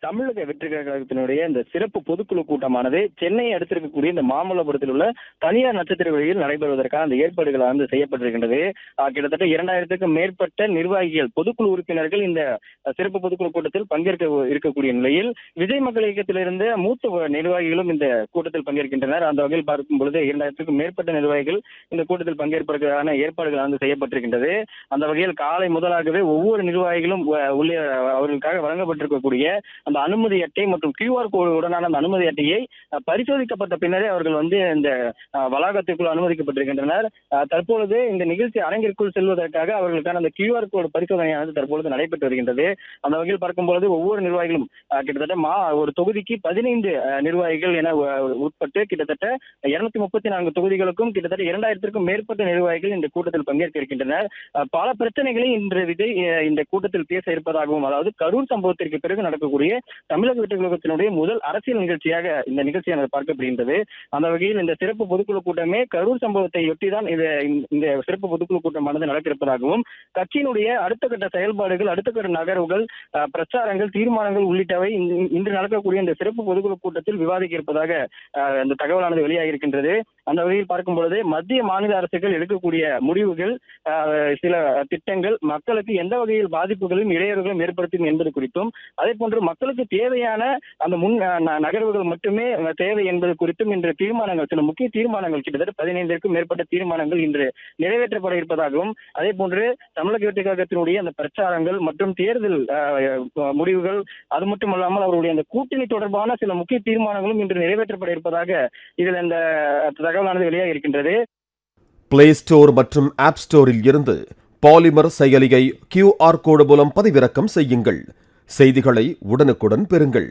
தமிழக வெற்றி கழகத்தினுடைய இந்த சிறப்பு பொதுக்குழு கூட்டமானது சென்னையை அடுத்திருக்கக்கூடிய இந்த மாமல்லபுரத்தில் உள்ள தனியார் நட்சத்திர விடுதியில் நடைபெறுவதற்கான அந்த ஏற்பாடுகள் செய்யப்பட்டிருக்கின்றது. கிட்டத்தட்ட 2000க்கும் மேற்பட்ட நிர்வாகிகள் பொதுக்குழு உறுப்பினர்கள் இந்த சிறப்பு பொதுக்குழு கூட்டத்தில் பங்கேற்க இருக்கக்கூடிய நிலையில் விஜய் மக்கள் இயக்கத்திலிருந்து மூத்த நிர்வாகிகளும் இந்த கூட்டத்தில் பங்கேற்கின்றனர். அந்த வகையில் பார்க்கும் பொழுது 2000க்கும் மேற்பட்ட நிர்வாகிகள் இந்த கூட்டத்தில் பங்கேற்பதற்கான ஏற்பாடுகள் செய்யப்பட்டிருக்கின்றது. அந்த வகையில் காலை முதலாகவே ஒவ்வொரு நிர்வாகிகளும் உள்ளே அவர்களுக்காக வழங்கப்பட்டிருக்கக்கூடிய அந்த அனுமதி அட்டை மற்றும் QR கோடுடனான அந்த அனுமதி அட்டையை பரிசோதிக்கப்பட்ட பின்னரே அவர்கள் இந்த வளாகத்திற்குள் அனுமதிக்கப்பட்டிருக்கின்றனர். தற்பொழுது இந்த நிகழ்ச்சி அரங்கிற்குள் செல்வதற்காக அவர்களுக்கான அந்த QR கோடு பரிசோதனையானது தற்பொழுது நடைபெற்று வருகின்றது. அந்த வகையில் பார்க்கும்பொழுது ஒவ்வொரு நிர்வாகிகளும் கிட்டத்தட்ட ஒரு தொகுதிக்கு 15 நிர்வாகிகள் என உட்பட்டு கிட்டத்தட்ட 234 தொகுதிகளுக்கும் கிட்டத்தட்ட 2000க்கும் மேற்பட்ட நிர்வாகிகள் இந்த கூட்டத்தில் பங்கேற்க இருக்கின்றனர். பல பிரச்சனைகளை இன்று விஜய் இந்த கூட்டத்தில் பேச இருப்பதாகவும், அதாவது கரூர் சம்பவத்திற்கு பிறகு நடக்கக்கூடிய தமிழக வெற்றி கழகத்தினுடைய முதல் அரசியல் நிகழ்ச்சியாக இந்த நிகழ்ச்சியானது பார்க்கப்படுகின்றது. அந்த வகையில் இந்த சிறப்பு பொதுக்குழு கூட்டமே கரூர் சம்பவத்தை ஒட்டிதான் இந்த சிறப்பு பொதுக்குழு கூட்டமானது நடத்திருப்பதாகவும், கட்சியினுடைய அடுத்த கட்ட செயல்பாடுகள், அடுத்த கட்ட நகர்வுகள், பிரச்சாரங்கள், தீர்மானங்கள் உள்ளிட்டவை இன்று நடக்கக்கூடிய இந்த சிறப்பு பொதுக்குழு கூட்டத்தில் விவாதிக்க இருப்பதாக அந்த தகவலானது வெளியாகி இருக்கின்றது. அந்த வகையில் பார்க்கும் பொழுது மத்திய மாநில அரசுகள் எடுக்கக்கூடிய முடிவுகள், சில திட்டங்கள் மக்களுக்கு எந்த வகையில் பாதிப்புகளும் இடையூறுகளும் ஏற்படுத்தும் என்பது குறித்தும், அதே போன்று மக்களுக்கு தேவையான அந்த முன் நகர்வுகள் மட்டுமே தேவை என்பது குறித்தும் இன்று தீர்மானங்கள், சில முக்கிய தீர்மானங்கள் கிட்டத்தட்ட 15க்கும் மேற்பட்ட தீர்மானங்கள் இன்று நிறைவேற்றப்பட இருப்பதாகவும், அதே போன்று தமிழக வெற்றி கழகத்தினுடைய அந்த பிரச்சாரங்கள் மற்றும் தேர்தல் முடிவுகள், அது மட்டுமல்லாமல் அவருடைய அந்த கூட்டணி தொடர்பான சில முக்கிய தீர்மானங்களும் இன்று நிறைவேற்றப்பட இருப்பதாக இதில் இந்த தகவலானது வெளியாக இருக்கின்றது. பிளே ஸ்டோர் மற்றும் ஆப் ஸ்டோரில் இருந்து பாலிமர் செயலியை QR கோடு மூலம் பதிவிறக்கம் செய்யுங்கள். செய்திகளை உடனுக்குடன் பெறுங்கள்.